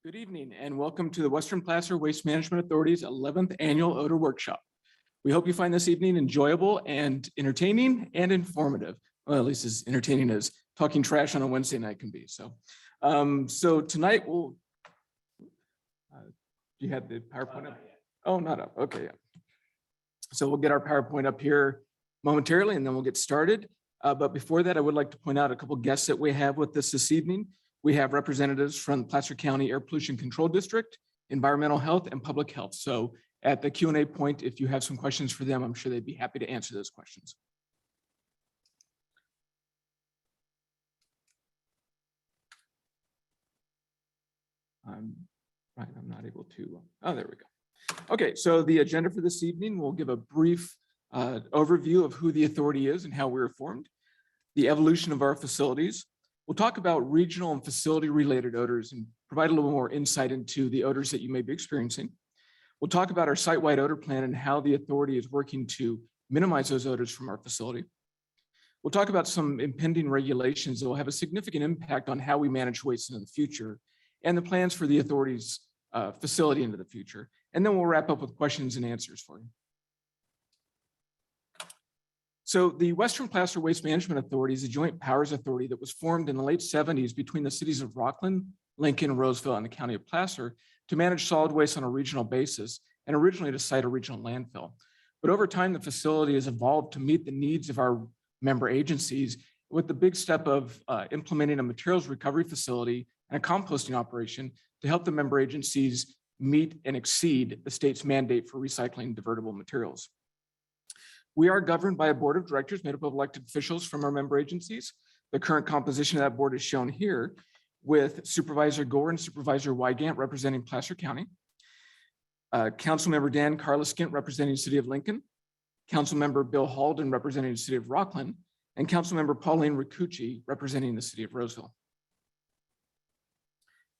Good evening and welcome to the Western Placer Waste Management Authority's 11th Annual Odor Workshop. We hope you find this evening enjoyable and entertaining and informative. Well, at least as entertaining as talking trash on a Wednesday night can be. So tonight we'll, you had the PowerPoint up? Oh, not up. Okay. Yeah. So we'll get our PowerPoint up here momentarily and then we'll get started. But before that, I would like to point out a couple guests that we have with us this evening. We have representatives from the Placer County Air Pollution Control District, Environmental Health, and Public Health. So at the Q&A point, if you have some questions for them, I'm sure they'd be happy to answer those questions. I'm not able to, oh, there we go. Okay, so the agenda for this evening, we'll give a brief overview of who the authority is and how we were formed, the evolution of our facilities. We'll talk about regional and facility related odors and provide a little more insight into the odors that you may be experiencing. We'll talk about our site-wide odor plan and how the authority is working to minimize those odors from our facility. We'll talk about some impending regulations that will have a significant impact on how we manage waste in the future and the plans for the authority's facility into the future. And then we'll wrap up with questions and answers for you. So the Western Placer Waste Management Authority is a joint powers authority that was formed in the late 70s between the cities of Rockland, Lincoln, Roseville, and the county of Placer to manage solid waste on a regional basis and originally to site a regional landfill. But over time, the facility has evolved to meet the needs of our member agencies with the big step of implementing a materials recovery facility and a composting operation to help the member agencies meet and exceed the state's mandate for recycling divertible materials. We are governed by a board of directors made up of elected officials from our member agencies. The current composition of that board is shown here with Supervisor Gore and Supervisor Wygant representing Placer County, Councilmember Dan Carliskint representing the city of Lincoln, Councilmember Bill Halden representing the city of Rockland, and Councilmember Pauline Ricucci representing the city of Roseville.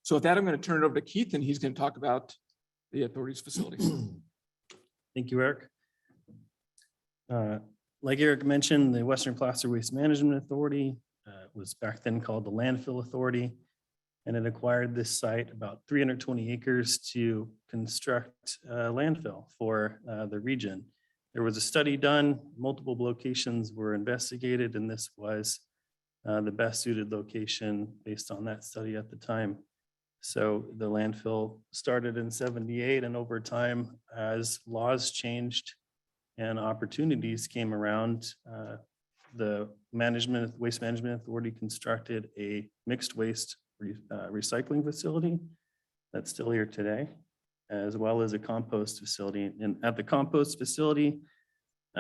So with that, I'm going to turn it over to Keith and he's going to talk about the authority's facilities. Thank you, Eric. Like Eric mentioned, the Western Placer Waste Management Authority was back then called the Landfill Authority, and it acquired this site, about 320 acres, to construct a landfill for the region. There was a study done, multiple locations were investigated, and this was the best suited location based on that study at the time. So the landfill started in '78, and over time, as laws changed and opportunities came around, the Waste Management Authority constructed a mixed waste recycling facility that's still here today, as well as a compost facility. And at the compost facility,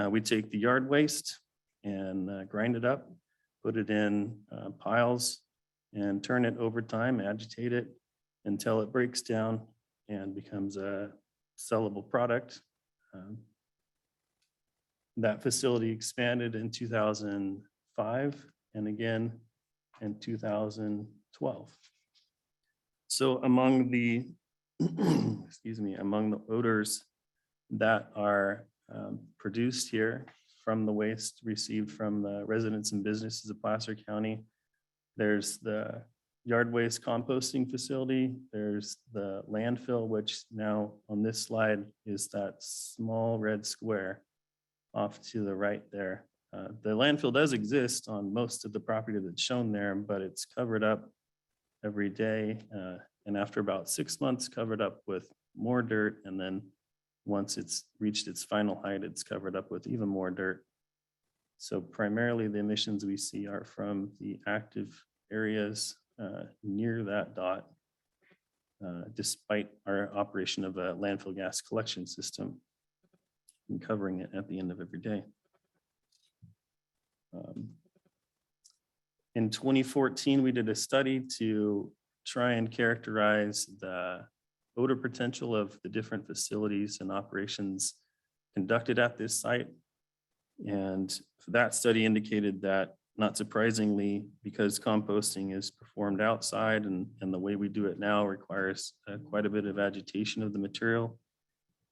we take the yard waste and grind it up, put it in piles, and turn it over time, agitate it until it breaks down and becomes a sellable product. That facility expanded in 2005 and again in 2012. So among the, among the odors that are produced here from the waste received from the residents and businesses of Placer County, there's the yard waste composting facility, there's the landfill, which now on this slide is that small red square off to the right there. The landfill does exist on most of the property that's shown there, but it's covered up every day. And after about 6 months, covered up with more dirt. And then once it's reached its final height, it's covered up with even more dirt. So primarily the emissions we see are from the active areas near that dot, despite our operation of a landfill gas collection system and covering it at the end of every day. In 2014, we did a study to try and characterize the odor potential of the different facilities and operations conducted at this site. And that study indicated that, not surprisingly, because composting is performed outside and the way we do it now requires quite a bit of agitation of the material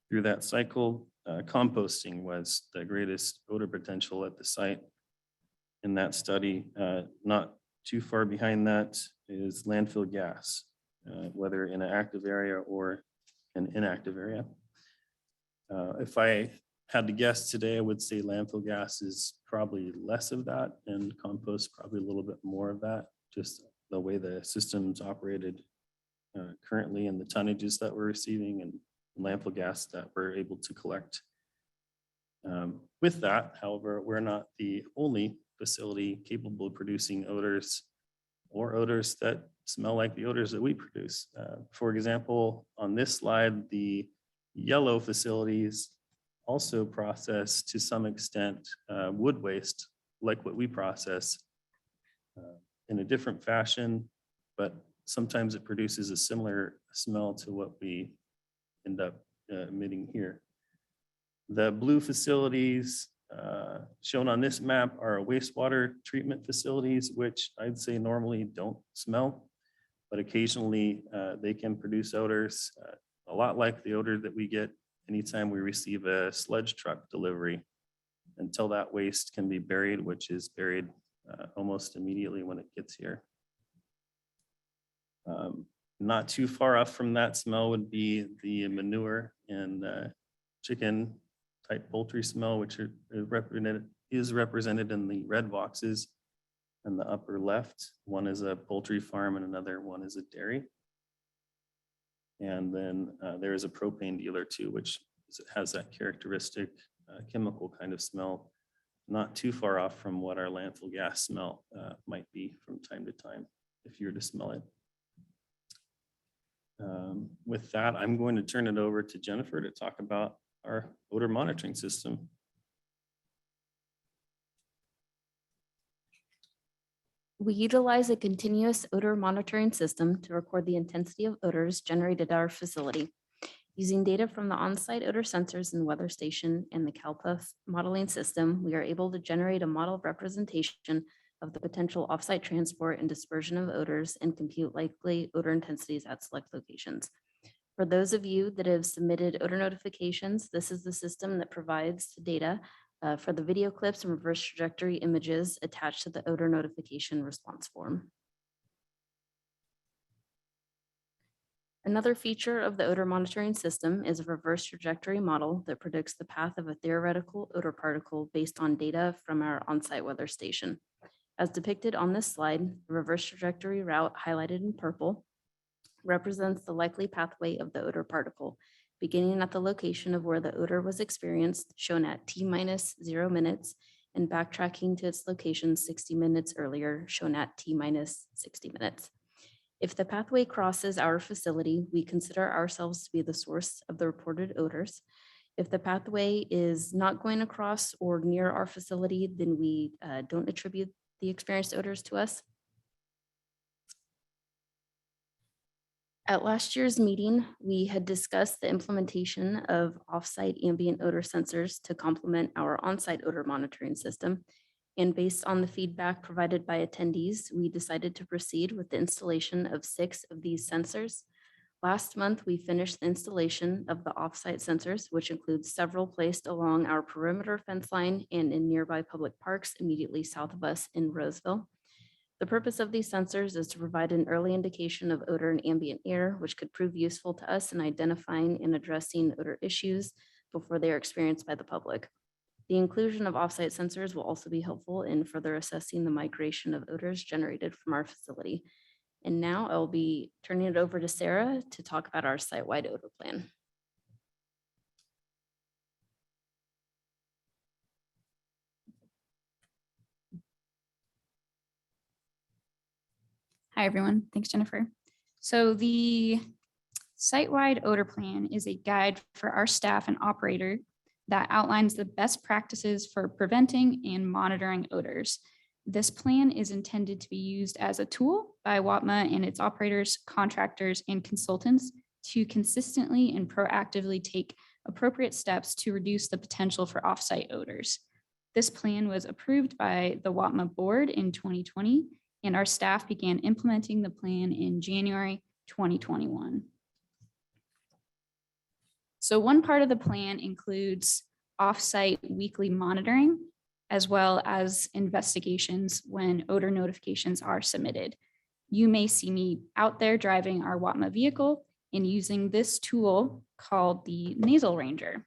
through that cycle, composting was the greatest odor potential at the site in that study. Not too far behind that is landfill gas. whether in an active area or an inactive area. If I had to guess today, I would say landfill gas is probably less of that and compost probably a little bit more of that, just the way the system's operated currently and the tonnages that we're receiving and landfill gas that we're able to collect. With that, however, we're not the only facility capable of producing odors or odors that smell like the odors that we produce. For example, on this slide, the yellow facilities also process to some extent wood waste like what we process in a different fashion, but sometimes it produces a similar smell to what we end up emitting here. The blue facilities shown on this map are wastewater treatment facilities, which I'd say normally don't smell, but occasionally they can produce odors, a lot like the odor that we get anytime we receive a sludge truck delivery, until that waste can be buried, which is buried almost immediately when it gets here. Not too far off from that smell would be the manure and chicken type poultry smell, which is represented in the red boxes in the upper left. One is a poultry farm and another one is a dairy. And then there is a propane dealer too, which has that characteristic chemical kind of smell, not too far off from what our landfill gas smell might be from time to time, if you were to smell it. With that, I'm going to turn it over to Jennifer to talk about our odor monitoring system. We utilize a continuous odor monitoring system to record the intensity of odors generated at our facility. Using data from the on-site odor sensors in the weather station and the CalPUF modeling system, we are able to generate a model representation of the potential offsite transport and dispersion of odors and compute likely odor intensities at select locations. For those of you that have submitted odor notifications, this is the system that provides data for the video clips and reverse trajectory images attached to the odor notification response form. Another feature of the odor monitoring system is a reverse trajectory model that predicts the path of a theoretical odor particle based on data from our on-site weather station. As depicted on this slide, the reverse trajectory route highlighted in purple represents the likely pathway of the odor particle, beginning at the location of where the odor was experienced, shown at T-0 minutes, and backtracking to its location 60 minutes earlier, shown at T-60 minutes. If the pathway crosses our facility, we consider ourselves to be the source of the reported odors. If the pathway is not going across or near our facility, then we don't attribute the experienced odors to us. At last year's meeting, we had discussed the implementation of offsite ambient odor sensors to complement our onsite odor monitoring system. And based on the feedback provided by attendees, we decided to proceed with the installation of 6 of these sensors. Last month, we finished the installation of the offsite sensors, which includes several placed along our perimeter fence line and in nearby public parks immediately south of us in Roseville. The purpose of these sensors is to provide an early indication of odor and ambient air, which could prove useful to us in identifying and addressing odor issues before they are experienced by the public. The inclusion of offsite sensors will also be helpful in further assessing the migration of odors generated from our facility. And now I'll be turning it over to Sarah to talk about our site-wide odor plan. Hi, everyone. Thanks, Jennifer. So the site-wide odor plan is a guide for our staff and operator that outlines the best practices for preventing and monitoring odors. This plan is intended to be used as a tool by WPWMA and its operators, contractors, and consultants to consistently and proactively take appropriate steps to reduce the potential for offsite odors. This plan was approved by the WPWMA board in 2020, and our staff began implementing the plan in January 2021. So one part of the plan includes offsite weekly monitoring, as well as investigations when odor notifications are submitted. you may see me out there driving our WPWMA vehicle and using this tool called the nasal ranger.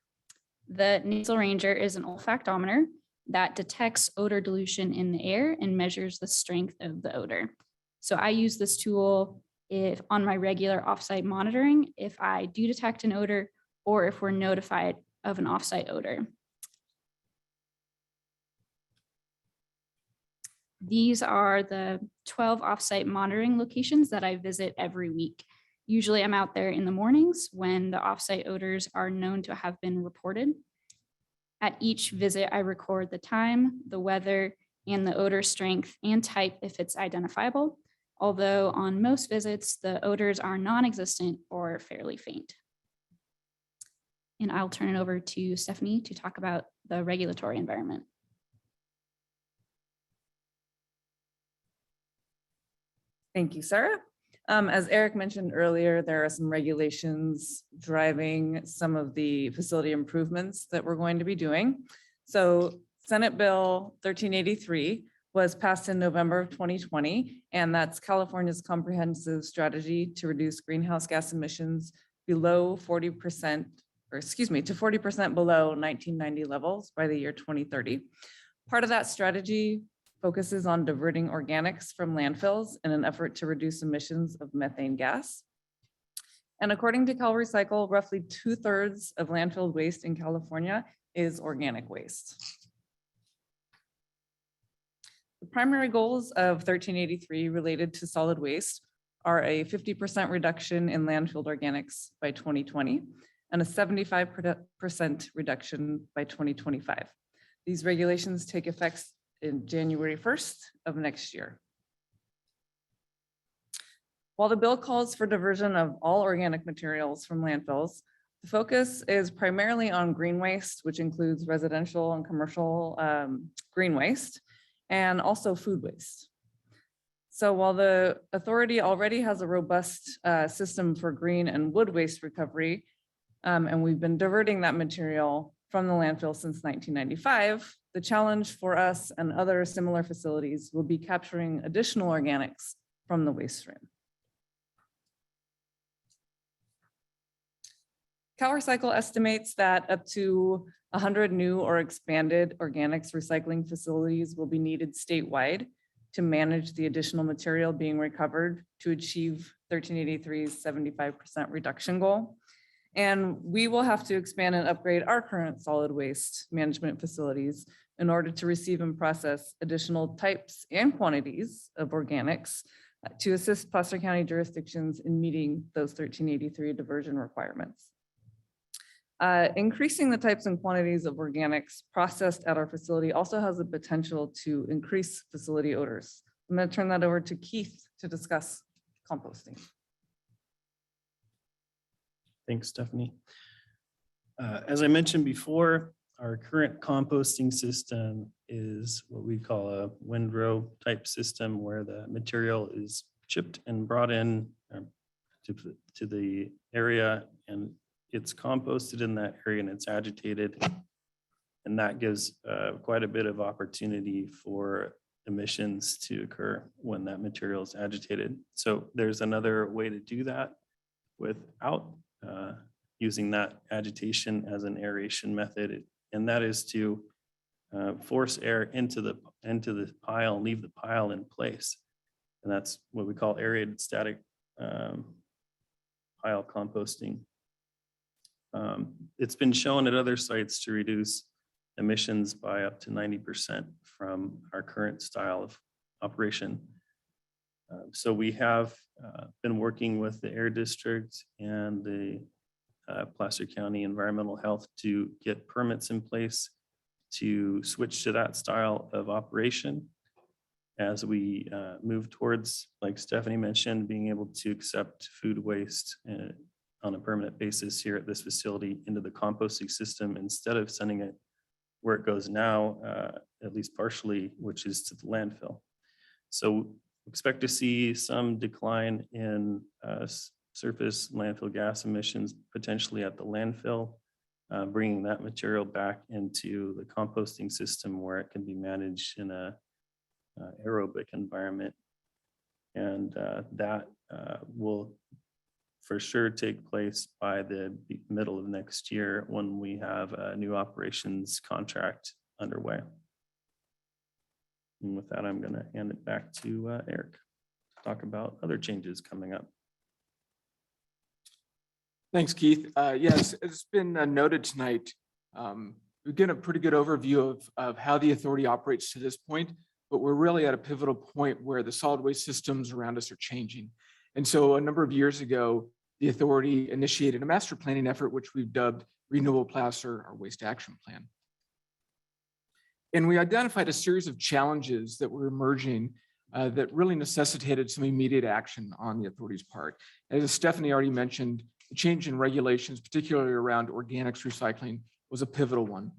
The nasal ranger is an olfactometer that detects odor dilution in the air and measures the strength of the odor. So I use this tool if on my regular offsite monitoring, if I do detect an odor or if we're notified of an offsite odor. These are the 12 offsite monitoring locations that I visit every week. Usually I'm out there in the mornings when the offsite odors are known to have been reported. At each visit, I record the time, the weather, and the odor strength and type if it's identifiable. Although on most visits, the odors are non-existent or fairly faint. And I'll turn it over to Stephanie to talk about the regulatory environment. Thank you, Sarah. As Eric mentioned earlier, there are some regulations driving some of the facility improvements that we're going to be doing. So Senate Bill 1383 was passed in November of 2020, and that's California's comprehensive strategy to reduce greenhouse gas emissions below 40%, or excuse me, to 40% below 1990 levels by the year 2030. Part of that strategy focuses on diverting organics from landfills in an effort to reduce emissions of methane gas. And according to CalRecycle, roughly 2/3 of landfill waste in California is organic waste. The primary goals of 1383 related to solid waste are a 50% reduction in landfill organics by 2020 and a 75% reduction by 2025. These regulations take effect in January 1st of next year. While the bill calls for diversion of all organic materials from landfills, the focus is primarily on green waste, which includes residential and commercial green waste, and also food waste. So while the authority already has a robust system for green and wood waste recovery, and we've been diverting that material from the landfill since 1995, the challenge for us and other similar facilities will be capturing additional organics from the waste stream. CalRecycle estimates that up to 100 new or expanded organics recycling facilities will be needed statewide to manage the additional material being recovered to achieve 1383's 75% reduction goal. And we will have to expand and upgrade our current solid waste management facilities in order to receive and process additional types and quantities of organics to assist Placer County jurisdictions in meeting those 1383 diversion requirements. Increasing the types and quantities of organics processed at our facility also has the potential to increase facility odors. I'm going to turn that over to Keith to discuss composting. Thanks, Stephanie. As I mentioned before, our current composting system is what we call a windrow type system where the material is chipped and brought in to the area and it's composted in that area and it's agitated. And that gives quite a bit of opportunity for emissions to occur when that material is agitated. So there's another way to do that without using that agitation as an aeration method, and that is to force air into the pile and leave the pile in place. And that's what we call aerated static pile composting. It's been shown at other sites to reduce emissions by up to 90% from our current style of operation. So we have been working with the Air District and the Placer County Environmental Health to get permits in place to switch to that style of operation as we move towards, like Stephanie mentioned, being able to accept food waste on a permanent basis here at this facility into the composting system instead of sending it where it goes now, at least partially, which is to the landfill. So expect to see some decline in surface landfill gas emissions potentially at the landfill, bringing that material back into the composting system where it can be managed in a aerobic environment. And that will for sure take place by the middle of next year when we have a new operations contract underway. And with that, I'm going to hand it back to Eric to talk about other changes coming up. Thanks, Keith. Yes, it's been noted tonight. We've given a pretty good overview of how the authority operates to this point, but we're really at a pivotal point where the solid waste systems around us are changing. And so a number of years ago, the authority initiated a master planning effort, which we've dubbed Renewable Placer, our waste action plan. And we identified a series of challenges that were emerging that really necessitated some immediate action on the authority's part. As Stephanie already mentioned, the change in regulations, particularly around organics recycling, was a pivotal one.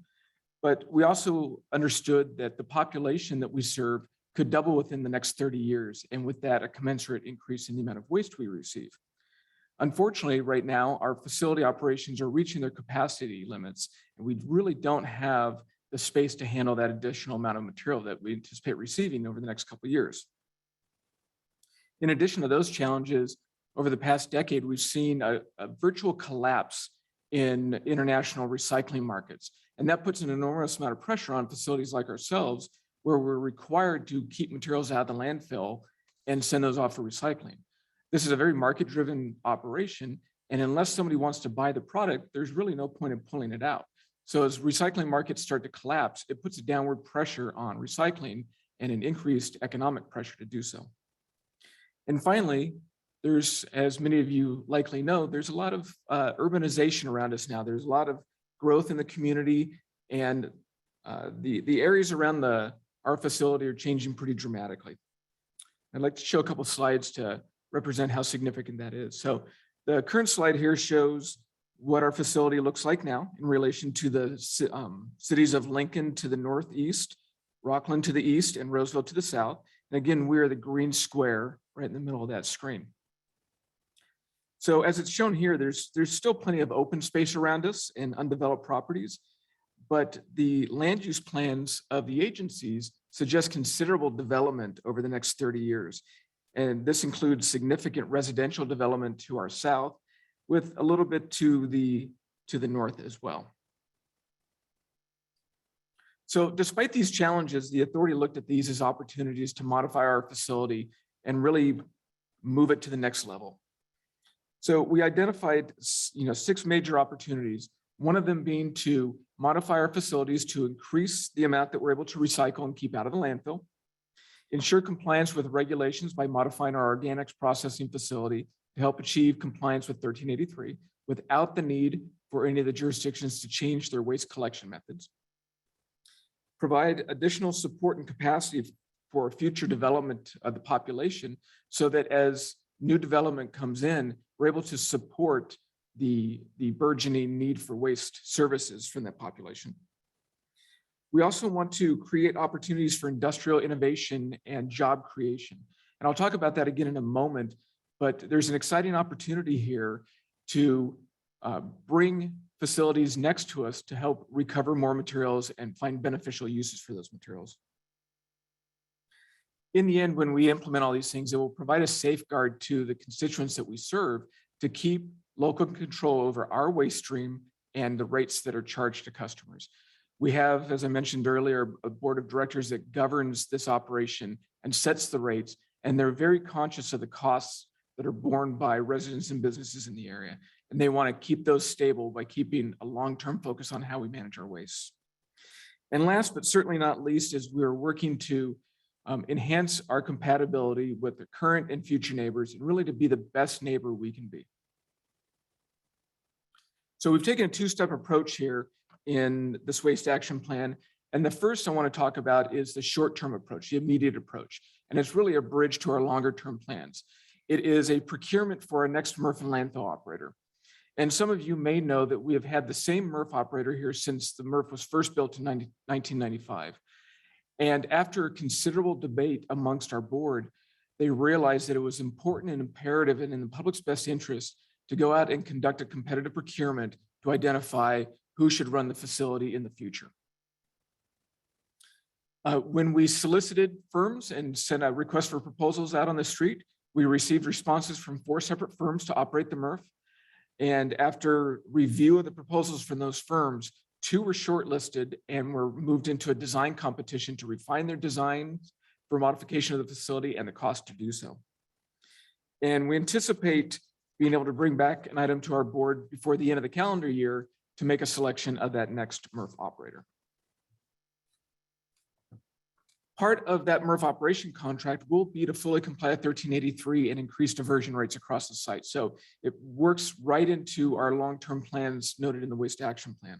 But we also understood that the population that we serve could double within the next 30 years, and with that, a commensurate increase in the amount of waste we receive. Unfortunately, right now, our facility operations are reaching their capacity limits, and we really don't have the space to handle that additional amount of material that we anticipate receiving over the next couple of years. In addition to those challenges, over the past decade, we've seen a virtual collapse in international recycling markets. And that puts an enormous amount of pressure on facilities like ourselves, where we're required to keep materials out of the landfill and send those off for recycling. This is a very market-driven operation. And unless somebody wants to buy the product, there's really no point in pulling it out. So as recycling markets start to collapse, it puts a downward pressure on recycling and an increased economic pressure to do so. And finally, there's, as many of you likely know, there's a lot of urbanization around us now. There's a lot of growth in the community, and the areas around our facility are changing pretty dramatically. I'd like to show a couple slides to represent how significant that is. So the current slide here shows what our facility looks like now in relation to the cities of Lincoln to the northeast, Rockland to the east, and Roseville to the south. And again, we're the green square right in the middle of that screen. So as it's shown here, there's still plenty of open space around us and undeveloped properties, but the land use plans of the agencies suggest considerable development over the next 30 years. And this includes significant residential development to our south, with a little bit to the north as well. So despite these challenges, the authority looked at these as opportunities to modify our facility and really move it to the next level. So we identified, 6 major opportunities, one of them being to modify our facilities to increase the amount that we're able to recycle and keep out of the landfill, ensure compliance with regulations by modifying our organics processing facility to help achieve compliance with 1383 without the need for any of the jurisdictions to change their waste collection methods, provide additional support and capacity for future development of the population so that as new development comes in, we're able to support the burgeoning need for waste services from that population. We also want to create opportunities for industrial innovation and job creation. And I'll talk about that again in a moment, but there's an exciting opportunity here to bring facilities next to us to help recover more materials and find beneficial uses for those materials. In the end, when we implement all these things, it will provide a safeguard to the constituents that we serve to keep local control over our waste stream and the rates that are charged to customers. We have, as I mentioned earlier, a board of directors that governs this operation and sets the rates, and they're very conscious of the costs that are borne by residents and businesses in the area. And they want to keep those stable by keeping a long-term focus on how we manage our waste. And last, but certainly not least, is we're working to enhance our compatibility with the current and future neighbors and really to be the best neighbor we can be. So we've taken a 2-step approach here in this waste action plan. And the first I want to talk about is the short-term approach, the immediate approach. And it's really a bridge to our longer-term plans. It is a procurement for our next MRF and landfill operator. And some of you may know that we have had the same MRF operator here since the MRF was first built in 1995. And after considerable debate amongst our board, they realized that it was important and imperative and in the public's best interest to go out and conduct a competitive procurement to identify who should run the facility in the future. When we solicited firms and sent a request for proposals out on the street, we received responses from 4 separate firms to operate the MRF. And after review of the proposals from those firms, 2 were shortlisted and were moved into a design competition to refine their designs for modification of the facility and the cost to do so. And we anticipate being able to bring back an item to our board before the end of the calendar year to make a selection of that next MRF operator. Part of that MRF operation contract will be to fully comply with 1383 and increase diversion rates across the site. So it works right into our long-term plans noted in the waste action plan.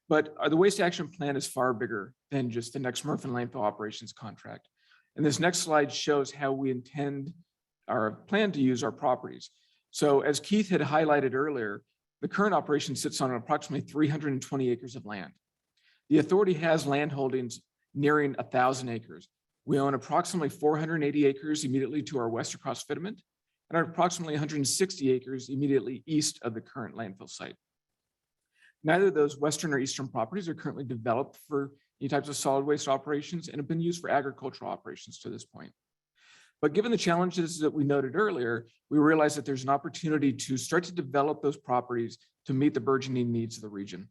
But the waste action plan is far bigger than just the next MRF and landfill operations contract. And this next slide shows how we intend or plan to use our properties. So as Keith had highlighted earlier, the current operation sits on approximately 320 acres of land. The authority has land holdings nearing 1,000 acres. We own approximately 480 acres immediately to our west across Fitterment and approximately 160 acres immediately east of the current landfill site. Neither of those western or eastern properties are currently developed for any types of solid waste operations and have been used for agricultural operations to this point. But given the challenges that we noted earlier, we realize that there's an opportunity to start to develop those properties to meet the burgeoning needs of the region.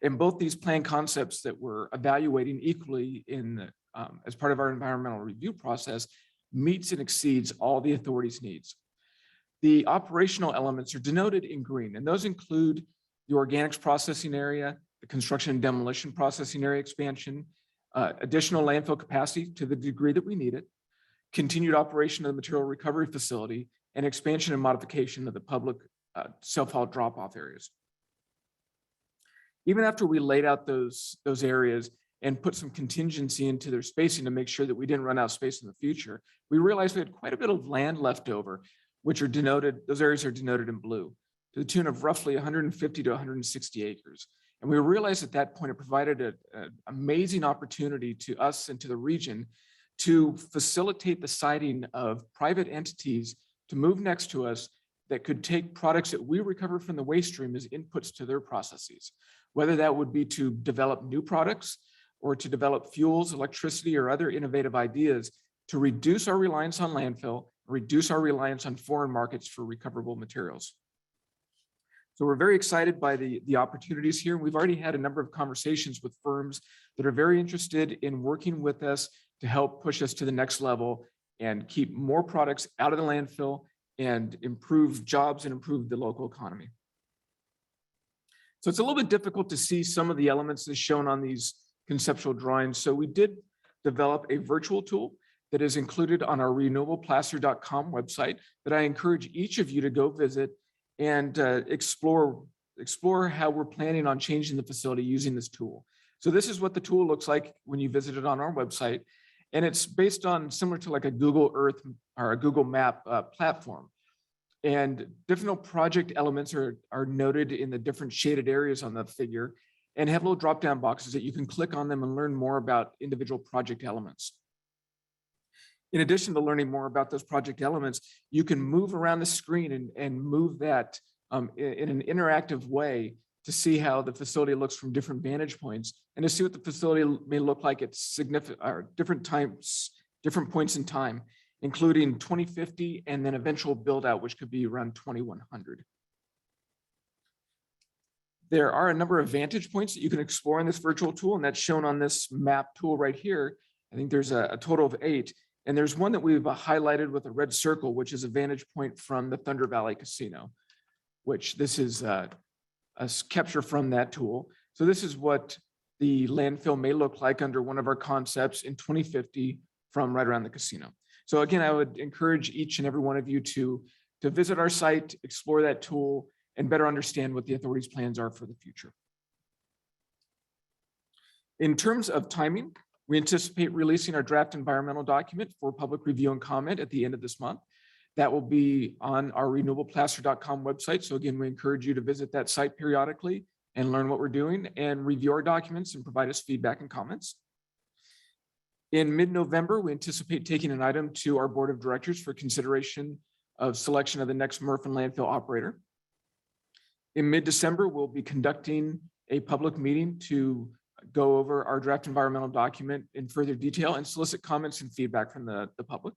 And both these plan concepts that we're evaluating equally as part of our environmental review process meets and exceeds all the authority's needs. The operational elements are denoted in green, and those include the organics processing area, the construction and demolition processing area expansion, additional landfill capacity to the degree that we need it, continued operation of the material recovery facility, and expansion and modification of the public self-haul drop-off areas. Even after we laid out those areas and put some contingency into their spacing to make sure that we didn't run out of space in the future, we realized we had quite a bit of land left over, which are denoted, those areas are denoted in blue, to the tune of roughly 150 to 160 acres. And we realized at that point it provided an amazing opportunity to us and to the region to facilitate the siting of private entities to move next to us that could take products that we recover from the waste stream as inputs to their processes, whether that would be to develop new products or to develop fuels, electricity, or other innovative ideas to reduce our reliance on landfill, reduce our reliance on foreign markets for recoverable materials. So we're very excited by the opportunities here. We've already had a number of conversations with firms that are very interested in working with us to help push us to the next level and keep more products out of the landfill and improve jobs and improve the local economy. So it's a little bit difficult to see some of the elements as shown on these conceptual drawings. So we did develop a virtual tool that is included on our renewableplacer.com website that I encourage each of you to go visit and explore how we're planning on changing the facility using this tool. So this is what the tool looks like when you visit it on our website. And it's based on similar to like a Google Earth or a Google Map platform. And different project elements are noted in the different shaded areas on the figure and have little drop-down boxes that you can click on them and learn more about individual project elements. In addition to learning more about those project elements, you can move around the screen and move that in an interactive way to see how the facility looks from different vantage points and to see what the facility may look like at significant or different points in time, including 2050 and then eventual build out, which could be around 2100. There are a number of vantage points that you can explore in this virtual tool, and that's shown on this map tool right here. I think there's a total of 8. And there's one that we've highlighted with a red circle, which is a vantage point from the Thunder Valley Casino, which this is a capture from that tool. So this is what the landfill may look like under one of our concepts in 2050 from right around the casino. So again, I would encourage each and every one of you to visit our site, explore that tool, and better understand what the authority's plans are for the future. In terms of timing, we anticipate releasing our draft environmental document for public review and comment at the end of this month. That will be on our renewableplacer.com website. So again, we encourage you to visit that site periodically and learn what we're doing and review our documents and provide us feedback and comments. In mid-November, we anticipate taking an item to our board of directors for consideration of selection of the next MRF and landfill operator. In mid-December, we'll be conducting a public meeting to go over our draft environmental document in further detail and solicit comments and feedback from the public.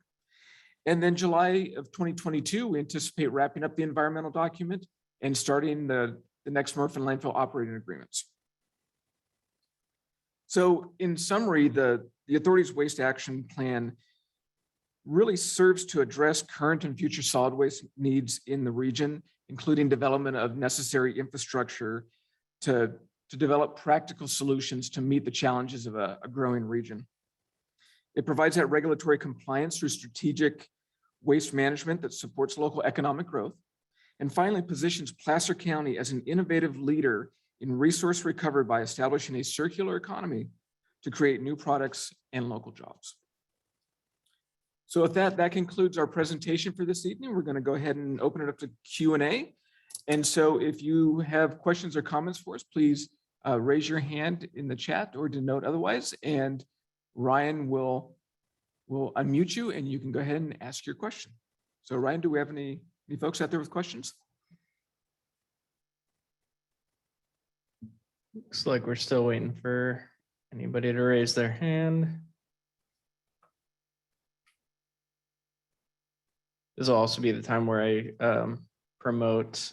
And then July of 2022, we anticipate wrapping up the environmental document and starting the next MRF and landfill operating agreements. So in summary, the authority's waste action plan really serves to address current and future solid waste needs in the region, including development of necessary infrastructure to develop practical solutions to meet the challenges of a growing region. It provides that regulatory compliance through strategic waste management that supports local economic growth. And finally, positions Placer County as an innovative leader in resource recovery by establishing a circular economy to create new products and local jobs. So with that concludes our presentation for this evening. We're going to go ahead and open it up to Q&A. And so if you have questions or comments for us, please raise your hand in the chat or denote otherwise, and Ryan will unmute you and you can go ahead and ask your question. So Ryan, do we have any folks out there with questions? Looks like we're still waiting for anybody to raise their hand. This will also be the time where I promote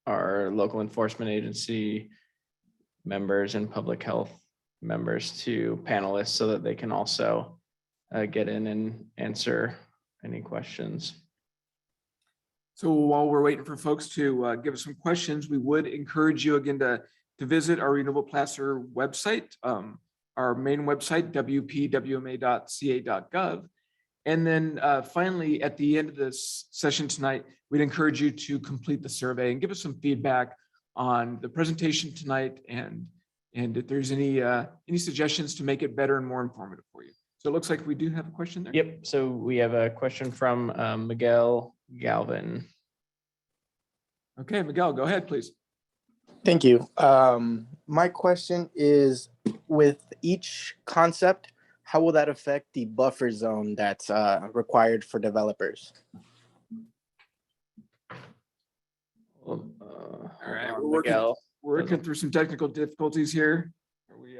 our local enforcement agency members and public health members to panelists so that they can also get in and answer any questions. So while we're waiting for folks to give us some questions, we would encourage you again to visit our Renewable Placer website, our main website, WPWMA.ca.gov. And then finally, at the end of this session tonight, we'd encourage you to complete the survey and give us some feedback on the presentation tonight, and if there's any suggestions to make it better and more informative for you. So it looks like we do have a question there. Yep, so we have a question from Miguel Galvin. Okay, Miguel, go ahead, please. Thank you. My question is, with each concept, how will that affect the buffer zone that's required for developers? All right, Miguel. we're working through some technical difficulties here. Are we?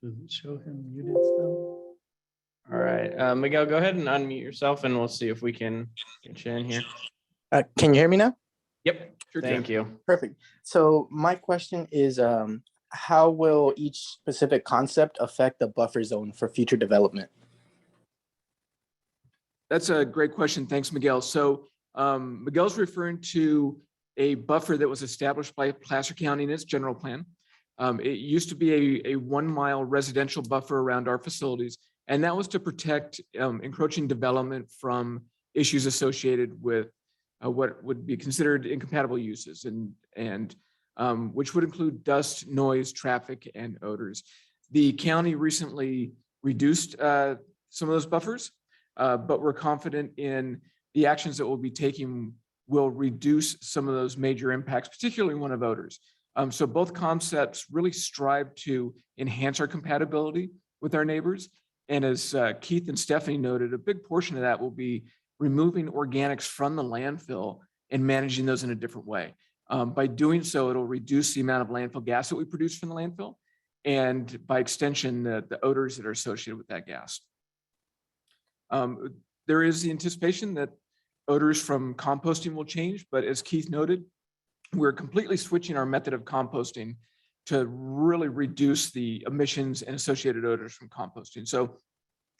Does it show him muted still? All right, Miguel, go ahead and unmute yourself and we'll see if we can get you in here. Can you hear me now? Yep, Sure thank you. Perfect. So my question is, how will each specific concept affect the buffer zone for future development? That's a great question. Thanks, Miguel. So Miguel's referring to a buffer that was established by Placer County in its general plan. It used to be a 1 mile residential buffer around our facilities, and that was to protect encroaching development from issues associated with what would be considered incompatible uses, and which would include dust, noise, traffic, and odors. The county recently reduced some of those buffers, but we're confident in the actions that we'll be taking will reduce some of those major impacts, particularly one of odors. So both concepts really strive to enhance our compatibility with our neighbors. And as Keith and Stephanie noted, a big portion of that will be removing organics from the landfill and managing those in a different way. By doing so, it'll reduce the amount of landfill gas that we produce from the landfill, and by extension, the odors that are associated with that gas. There is the anticipation that odors from composting will change, but as Keith noted, we're completely switching our method of composting to really reduce the emissions and associated odors from composting. So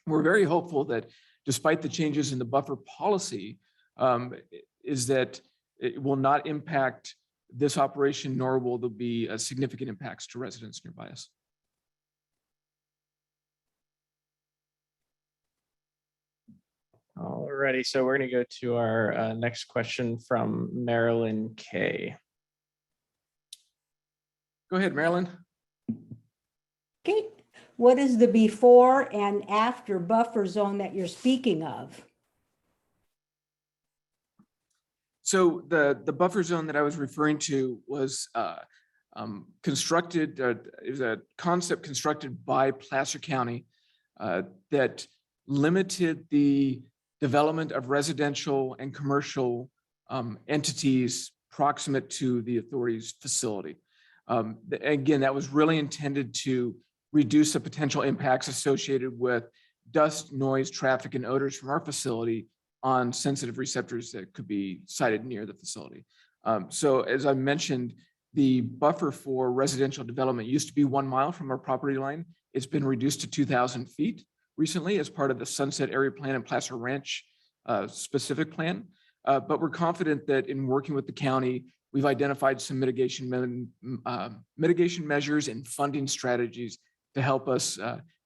we're very hopeful that despite the changes in the buffer policy, is that it will not impact this operation, nor will there be significant impacts to residents nearby us. Alrighty, so we're going to go to our next question from Marilyn K. Go ahead, Marilyn. Okay, what is the before and after buffer zone that you're speaking of? So the buffer zone that I was referring to was constructed, it was a concept constructed by Placer County that limited the development of residential and commercial entities proximate to the authority's facility. Again, that was really intended to reduce the potential impacts associated with dust, noise, traffic, and odors from our facility on sensitive receptors that could be sited near the facility. So as I mentioned, the buffer for residential development used to be 1 mile from our property line. It's been reduced to 2,000 feet recently as part of the Sunset Area Plan and Placer Ranch specific plan. But we're confident that in working with the county, we've identified some mitigation measures and funding strategies to help us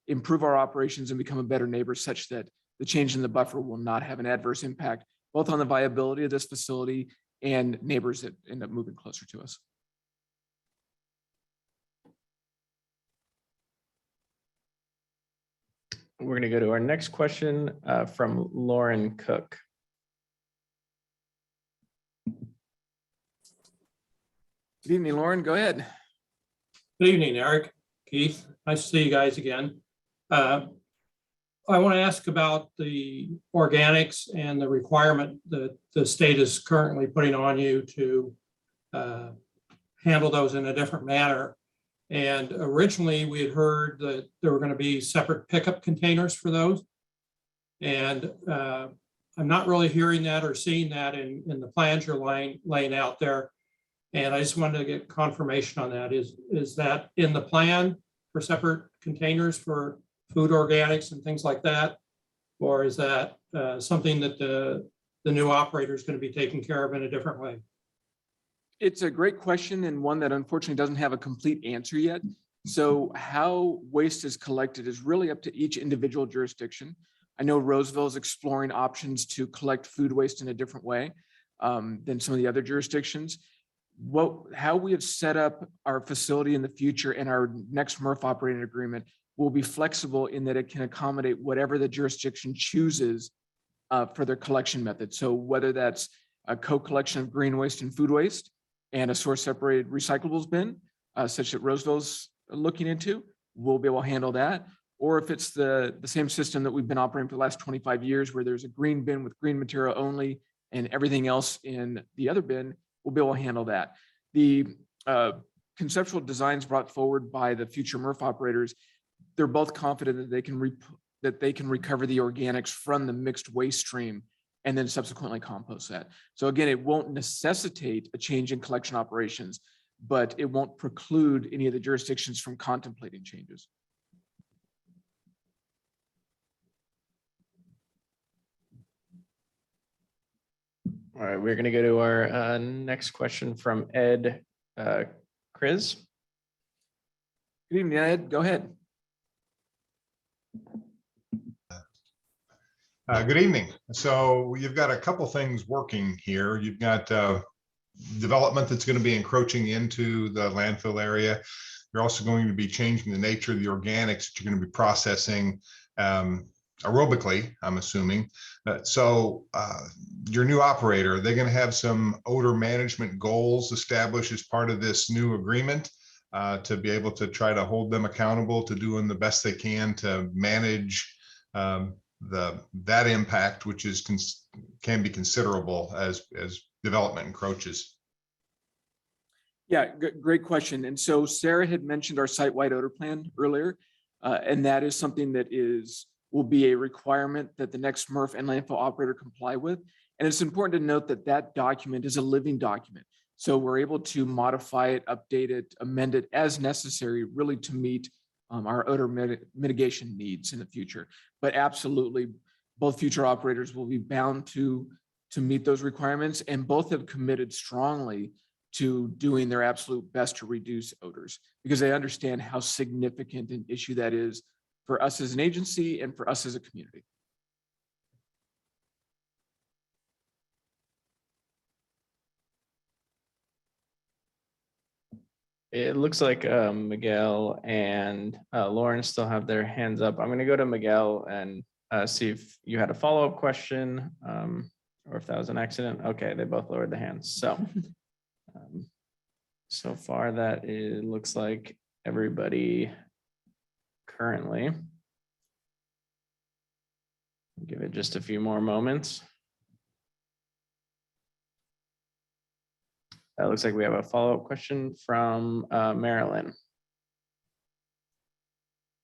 improve our operations and become a better neighbor, such that the change in the buffer will not have an adverse impact, both on the viability of this facility and neighbors that end up moving closer to us. We're going to go to our next question from Lauren Cook. Good evening, Lauren. Go ahead. Good evening, Eric, Keith. Nice to see you guys again. I want to ask about the organics and the requirement that the state is currently putting on you to handle those in a different manner. And originally we had heard that there were going to be separate pickup containers for those. And I'm not really hearing that or seeing that in the plans you're laying out there. And I just wanted to get confirmation on that. Is that in the plan for separate containers for food organics and things like that? Or is that something that the new operator is going to be taking care of in a different way? It's a great question and one that unfortunately doesn't have a complete answer yet. So how waste is collected is really up to each individual jurisdiction. I know Roseville is exploring options to collect food waste in a different way than some of the other jurisdictions. How we have set up our facility in the future and our next MRF operating agreement will be flexible in that it can accommodate whatever the jurisdiction chooses for their collection method. So whether that's a co-collection of green waste and food waste and a source separated recyclables bin, such that Roseville's looking into, we'll be able to handle that. Or if it's the same system that we've been operating for the last 25 years, where there's a green bin with green material only and everything else in the other bin, we'll be able to handle that. The conceptual designs brought forward by the future MRF operators, they're both confident that they can recover the organics from the mixed waste stream and then subsequently compost that. So again, it won't necessitate a change in collection operations, but it won't preclude any of the jurisdictions from contemplating changes. All right, we're going to go to our next question from Ed Chris. Good evening, Ed. Go ahead. Good evening. So you've got a couple things working here. You've got development that's going to be encroaching into the landfill area. You're also going to be changing the nature of the organics that you're going to be processing aerobically, I'm assuming. So your new operator, they're going to have some odor management goals established as part of this new agreement to be able to try to hold them accountable to doing the best they can to manage that impact, which can be considerable as development encroaches. Yeah, great question. And so Sarah had mentioned our site-wide odor plan earlier, and that is something that will be a requirement that the next MRF and landfill operator comply with. And it's important to note that that document is a living document. So we're able to modify it, update it, amend it as necessary, really to meet our odor mitigation needs in the future. But absolutely, both future operators will be bound to meet those requirements, and both have committed strongly to doing their absolute best to reduce odors, because they understand how significant an issue that is for us as an agency and for us as a community. It looks like Miguel and Lauren still have their hands up. I'm going to go to Miguel and see if you had a follow-up question or if that was an accident. Okay, they both lowered the hands. So, so far it looks like everybody currently. Give it just a few more moments. Looks like we have a follow-up question from Marilyn.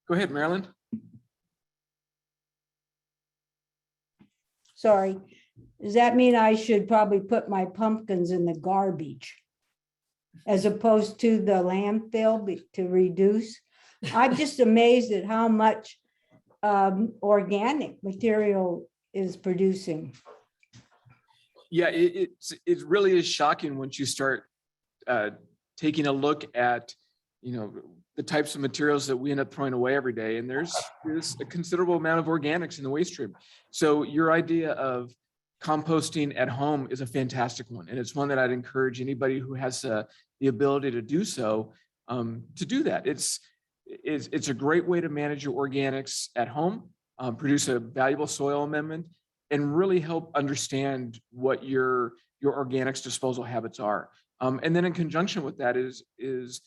Go ahead, Marilyn. Sorry. Does that mean I should probably put my pumpkins in the garbage as opposed to the landfill to reduce? I'm just amazed at how much organic material is producing. Yeah, it really is shocking once you start taking a look at, the types of materials that we end up throwing away every day. And there's a considerable amount of organics in the waste stream. So your idea of composting at home is a fantastic one. And it's one that I'd encourage anybody who has the ability to do so to do that. It's a great way to manage your organics at home, produce a valuable soil amendment, and really help understand what your organics disposal habits are. And then in conjunction with that is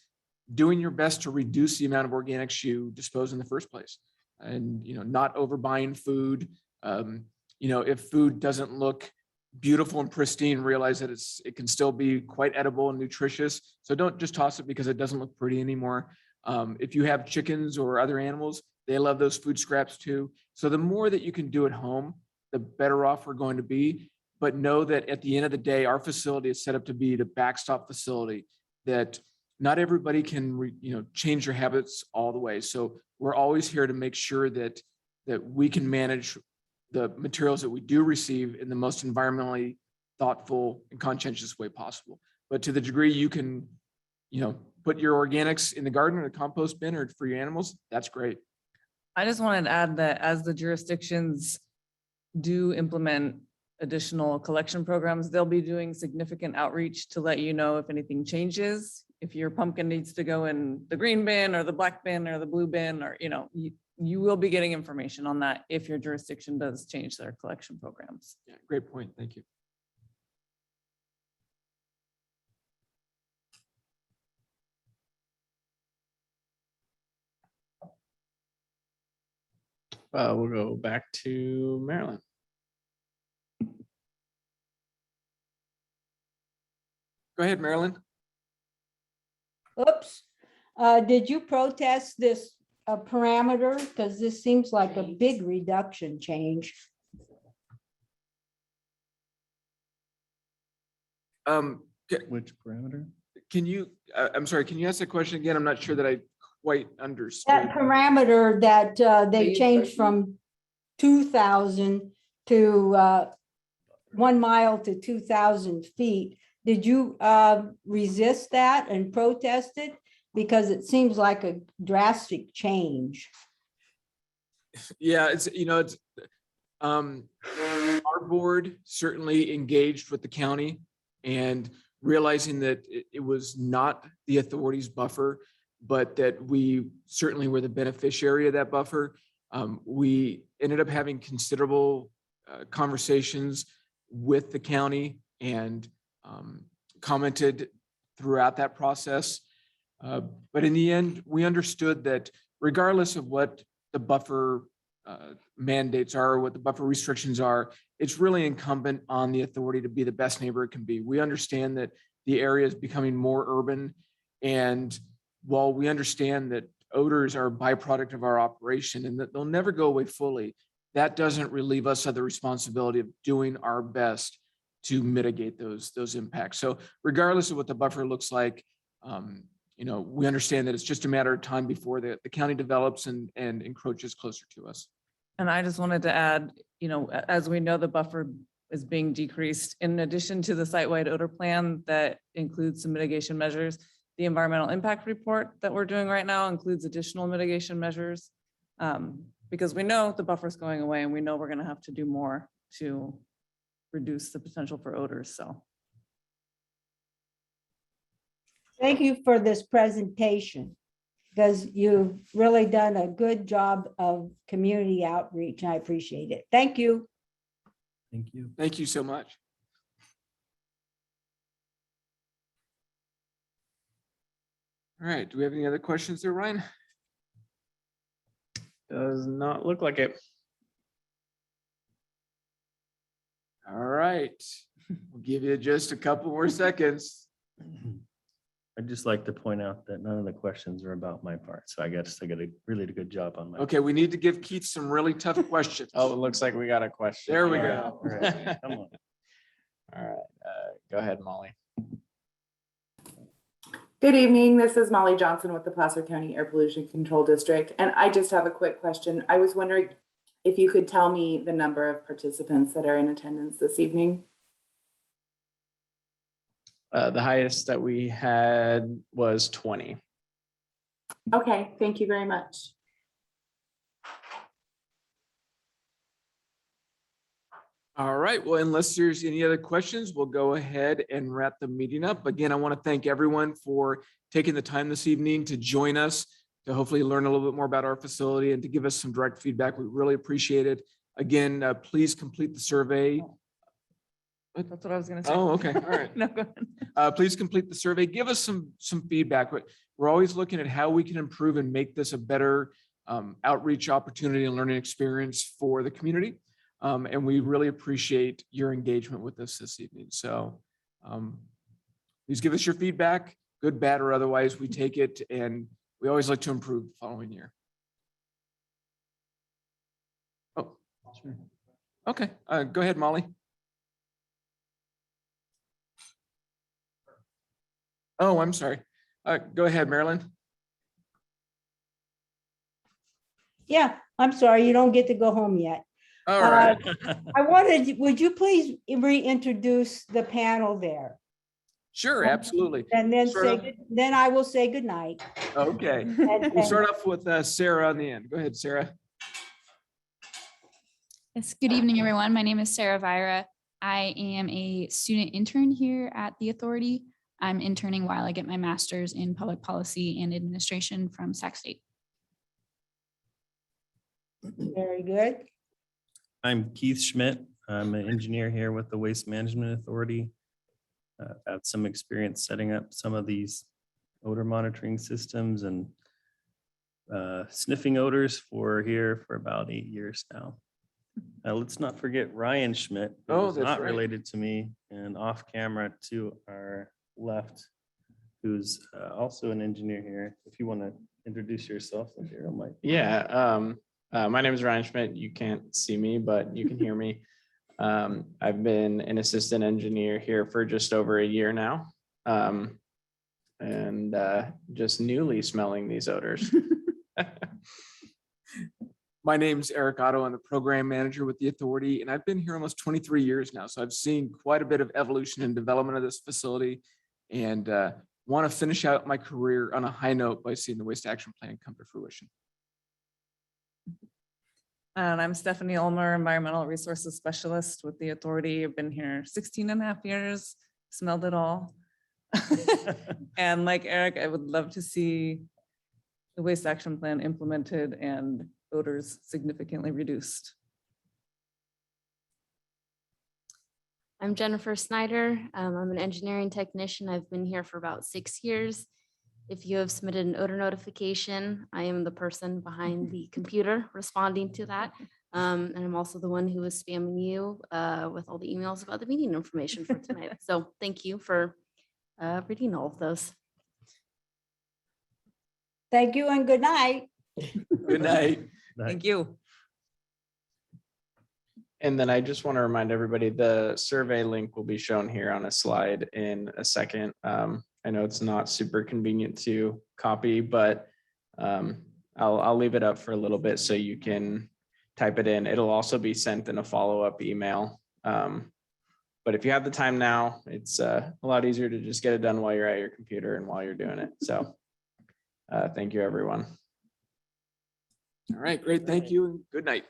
doing your best to reduce the amount of organics you dispose in the first place. And, not overbuying food. If food doesn't look beautiful and pristine, realize that it can still be quite edible and nutritious. So don't just toss it because it doesn't look pretty anymore. If you have chickens or other animals, they love those food scraps too. So the more that you can do at home, the better off we're going to be. But know that at the end of the day, our facility is set up to be the backstop facility, that not everybody can change their habits all the way. So we're always here to make sure that we can manage the materials that we do receive in the most environmentally thoughtful and conscientious way possible. But to the degree you can, put your organics in the garden or the compost bin or for your animals, that's great. I just wanted to add that as the jurisdictions do implement additional collection programs, they'll be doing significant outreach to let you know if anything changes. If your pumpkin needs to go in the green bin or the black bin or the blue bin, or, you will be getting information on that if your jurisdiction does change their collection programs. Yeah, great point. Thank you. We'll go back to Marilyn. Go ahead, Marilyn. Oops. Did you protest this parameter? Because this seems like a big reduction change. Which parameter? I'm sorry, can you ask the question again? I'm not sure that I quite understood. That parameter that they changed from 2,000 to 1 mile to 2,000 feet. Did you resist that and protest it? Because it seems like a drastic change. Yeah, our board certainly engaged with the county and realizing that it was not the authority's buffer, but that we certainly were the beneficiary of that buffer. We ended up having considerable conversations with the county and commented throughout that process. But in the end, we understood that regardless of what the buffer mandates are, what the buffer restrictions are, it's really incumbent on the authority to be the best neighbor it can be. We understand that the area is becoming more urban. And while we understand that odors are a byproduct of our operation and that they'll never go away fully, that doesn't relieve us of the responsibility of doing our best to mitigate those impacts. So regardless of what the buffer looks like, we understand that it's just a matter of time before the county develops and encroaches closer to us. And I just wanted to add, as we know, the buffer is being decreased. In addition to the site-wide odor plan that includes some mitigation measures, the environmental impact report that we're doing right now includes additional mitigation measures, because we know the buffer is going away and we know we're going to have to do more to reduce the potential for odors. So Thank you for this presentation, because you've really done a good job of community outreach. I appreciate it. Thank you. Thank you. Thank you so much. All right, do we have any other questions there, Ryan? Does not look like it. All right, we'll give you just a couple more seconds. I'd just like to point out that none of the questions are about my part, so I guess I got a really good job on my. Okay, we need to give Keith some really tough questions. Oh, it looks like we got a question. There we here. go. All right, come on. All right, go ahead, Molly. Good evening. This is Molly Johnson with the Placer County Air Pollution Control District. And I just have a quick question. I was wondering if you could tell me the number of participants that are in attendance this evening. The highest that we had was 20. Okay, thank you very much. All right, well, unless there's any other questions, we'll go ahead and wrap the meeting up. Again, I want to thank everyone for taking the time this evening to join us, to hopefully learn a little bit more about our facility and to give us some direct feedback. We really appreciate it. Again, please complete the survey. That's what I was gonna say. Oh, okay, all right. No, go ahead. Please complete the survey. Give us some feedback. We're always looking at how we can improve and make this a better outreach opportunity and learning experience for the community. And we really appreciate your engagement with us this evening. So please give us your feedback, good, bad, or otherwise. We take it, and we always like to improve the following year. Oh, sure. Okay, go ahead, Molly. Oh, I'm sorry. Go ahead, Marilyn. Yeah, I'm sorry, you don't get to go home yet. All right. I wanted, would you please reintroduce the panel there? Sure, absolutely. And then Sort say, of. then I will say goodnight. Okay. And- We'll start off with Sarah on the end. Go ahead, Sarah. Yes, good evening, everyone. My name is Sarah Vira. I am a student intern here at the Authority. I'm interning while I get my master's in public policy and administration from Sac State. Very good. I'm Keith Schmidt. I'm an engineer here with the Waste Management Authority. I've had some experience setting up some of these odor monitoring systems and sniffing odors for here for about 8 years now. Let's not forget Ryan Schmidt, Oh, who is that's not right. related to me, and off camera to our left, who's also an engineer here. If you want to introduce yourself, if you're on mic. Yeah, my name is Ryan Schmidt. You can't see me, but you can hear me. I've been an assistant engineer here for just over a year now. And just newly smelling these odors. My name's Eric Otto. I'm the program manager with the Authority, and I've been here almost 23 years now. So I've seen quite a bit of evolution and development of this facility, and want to finish out my career on a high note by seeing the waste action plan come to fruition. And I'm Stephanie Ulmer, Environmental Resources Specialist with the Authority. I've been here 16 and a half years, smelled it all. And like Eric, I would love to see the waste action plan implemented and odors significantly reduced. I'm Jennifer Snyder. I'm an engineering technician. I've been here for about 6 years. If you have submitted an odor notification, I am the person behind the computer responding to that. And I'm also the one who is spamming you with all the emails about the meeting information for tonight. So thank you for reading all of those. Thank you and good night. Good night. Thank you. And then I just want to remind everybody, the survey link will be shown here on a slide in a second. I know it's not super convenient to copy, but I'll leave it up for a little bit so you can type it in. It'll also be sent in a follow-up email. But if you have the time now, it's a lot easier to just get it done while you're at your computer and while you're doing it. So thank you, everyone. All right, great. Thank you and good night.